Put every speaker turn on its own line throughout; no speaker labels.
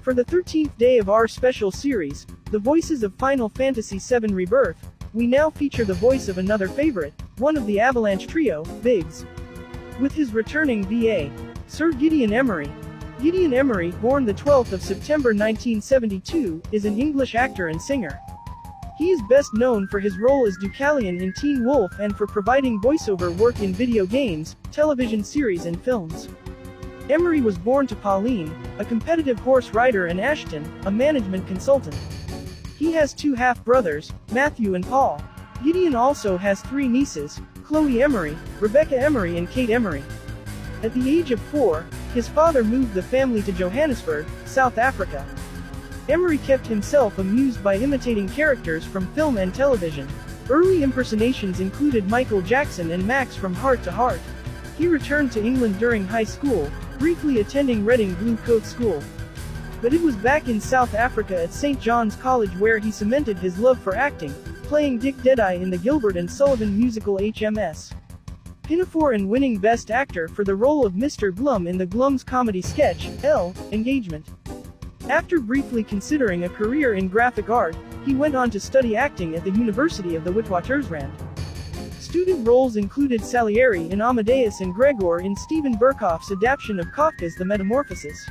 For the 13th day of our special series, The Voices of Final Fantasy VII Rebirth, we now feature the voice of another favorite, one of the Avalanche Trio, Biggs. With his returning VA, Sir Gideon Emery. Gideon Emery, born the 12th of September 1972, is an English actor and singer. He is best known for his role as Deucalion in Teen Wolf and for providing voiceover work in video games, television series and films. Emery was born to Pauline, a competitive horse rider, and Ashton, a management consultant. He has two half-brothers, Matthew and Paul. Gideon also has three nieces, Chloe Emery, Rebecca Emery and Kate Emery. At the age of 4, his father moved the family to Johannesburg, South Africa. Emery kept himself amused by imitating characters from film and television. Early impersonations included Michael Jackson and Max from Heart to Heart. He returned to England during high school, briefly attending Reading Blue Coat School. But it was back in South Africa at St. John's College where he cemented his love for acting, playing Dick Deadeye in the Gilbert and Sullivan musical HMS Pinafore and winning Best Actor for the role of Mr. Glum in the Glum's comedy sketch, Engagement. After briefly considering a career in graphic art, he went on to study acting at the University of the Witwatersrand. Student roles included Salieri in Amadeus and Gregor in Stephen Berkoff's adaptation of Kafka's The Metamorphoses.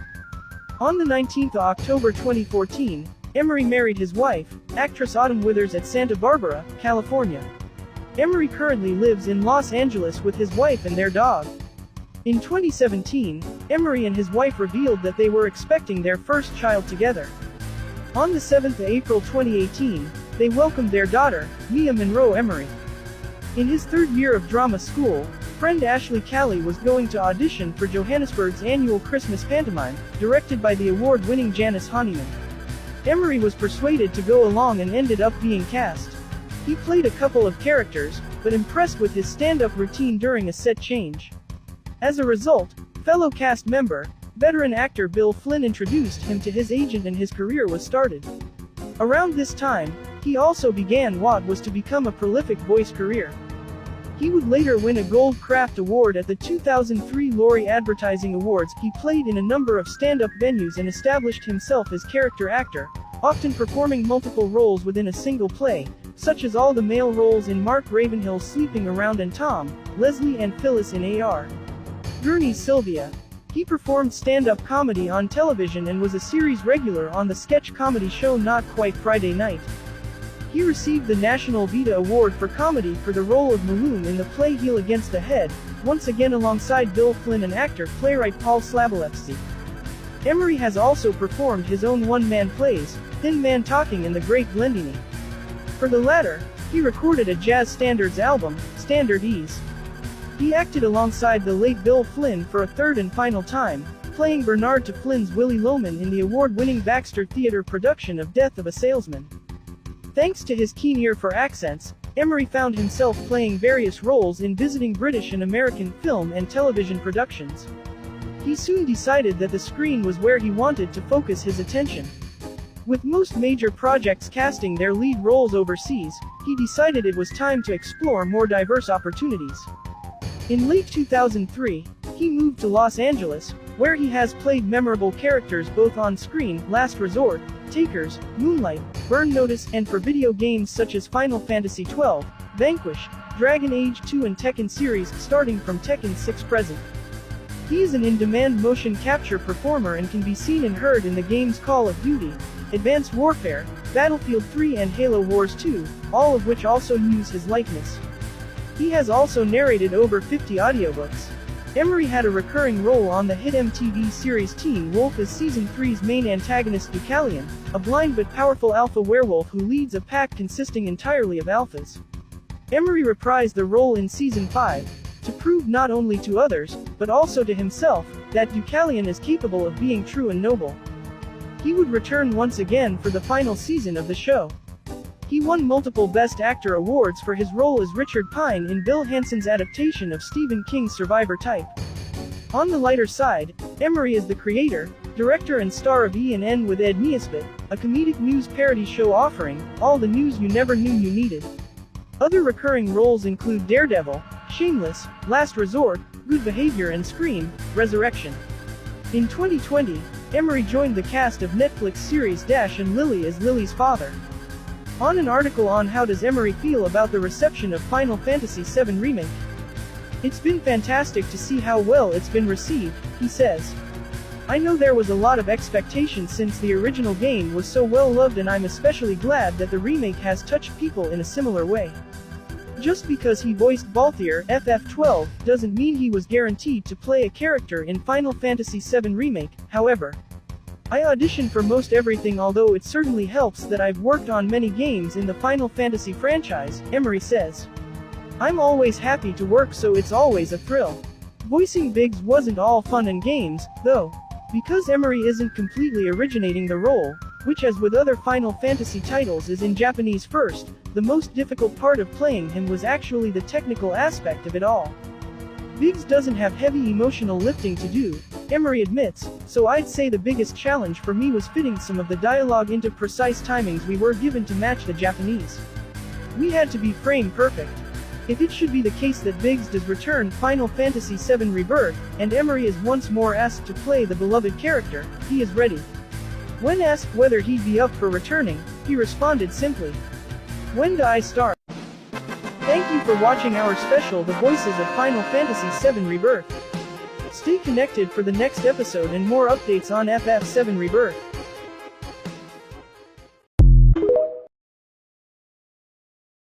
On the 19th of October 2014, Emery married his wife, actress Autumn Withers at Santa Barbara, California. Emery currently lives in Los Angeles with his wife and their dog. In 2017, Emery and his wife revealed that they were expecting their first child together. On the 7th of April 2018, they welcomed their daughter, Mia Monroe Emery. In his third year of drama school, friend Ashley Calley was going to audition for Johannesburg's annual Christmas pantomime, directed by the award-winning Janice Honeyman. Emery was persuaded to go along and ended up being cast. He played a couple of characters, but impressed with his stand-up routine during a set change. As a result, fellow cast member, veteran actor Bill Flynn introduced him to his agent and his career was started. Around this time, he also began what was to become a prolific voice career. He would later win a Gold Craft Award at the 2003 Laurie Advertising Awards. He played in a number of stand-up venues and established himself as character actor, often performing multiple roles within a single play, such as all the male roles in Mark Ravenhill's Sleeping Around and Tom, Leslie and Phyllis in A.R. Gurney's Sylvia. He performed stand-up comedy on television and was a series regular on the sketch comedy show Not Quite Friday Night. He received the National Vita Award for Comedy for the role of Maloon in the play Heel Against the Head, once again alongside Bill Flynn and actor-playwright Paul Slabolewski. Emery has also performed his own one-man plays, Thin Man Talking and The Great Blendini. For the latter, he recorded a jazz standards album, Standard Ease. He acted alongside the late Bill Flynn for a third and final time, playing Bernard to Flynn's Willie Loman in the award-winning Baxter Theatre production of Death of a Salesman. Thanks to his keen ear for accents, Emery found himself playing various roles in visiting British and American film and television productions. He soon decided that the screen was where he wanted to focus his attention. With most major projects casting their lead roles overseas, he decided it was time to explore more diverse opportunities. In late 2003, he moved to Los Angeles, where he has played memorable characters both on screen, Last Resort, Takers, Moonlight, Burn Notice, and for video games such as Final Fantasy XII, Vanquish, Dragon Age 2 and Tekken series, starting from Tekken 6 present. He is an in-demand motion capture performer and can be seen and heard in the games Call of Duty, Advanced Warfare, Battlefield 3 and Halo Wars 2, all of which also use his likeness. He has also narrated over 50 audiobooks. Emery had a recurring role on the hit MTV series Teen Wolf as Season 3's main antagonist Deucalion, a blind but powerful alpha werewolf who leads a pack consisting entirely of alphas. Emery reprised the role in Season 5, to prove not only to others, but also to himself, that Deucalion is capable of being true and noble. He would return once again for the final season of the show. He won multiple Best Actor awards for his role as Richard Pine in Bill Hanson's adaptation of Stephen King's Survivor Type. On the lighter side, Emery is the creator, director and star of E&N with Ed Nesbitt, a comedic news parody show offering all the news you never knew you needed. Other recurring roles include Daredevil, Shameless, Last Resort, Good Behavior and Scream, Resurrection. In 2020, Emery joined the cast of Netflix series Dash and Lily as Lily's father. On an article on how does Emery feel about the reception of Final Fantasy VII Remake. "It's been fantastic to see how well it's been received," he says. "I know there was a lot of expectation since the original game was so well loved, and I'm especially glad that the remake has touched people in a similar way. Just because he voiced Balthier, FF12, doesn't mean he was guaranteed to play a character in Final Fantasy VII Remake, however. I auditioned for most everything, although it certainly helps that I've worked on many games in the Final Fantasy franchise," Emery says. "I'm always happy to work, so it's always a thrill. Voicing Biggs wasn't all fun and games, though. Because Emery isn't completely originating the role, which as with other Final Fantasy titles is in Japanese first, the most difficult part of playing him was actually the technical aspect of it all. Biggs doesn't have heavy emotional lifting to do," Emery admits, "so I'd say the biggest challenge for me was fitting some of the dialogue into precise timings we were given to match the Japanese. We had to be frame perfect. If it should be the case that Biggs does return Final Fantasy VII Rebirth, and Emery is once more asked to play the beloved character, he is ready." When asked whether he'd be up for returning, he responded simply, "When do I start?" Thank you for watching our special The Voices of Final Fantasy VII Rebirth. Stay connected for the next episode and more updates on FF7 Rebirth.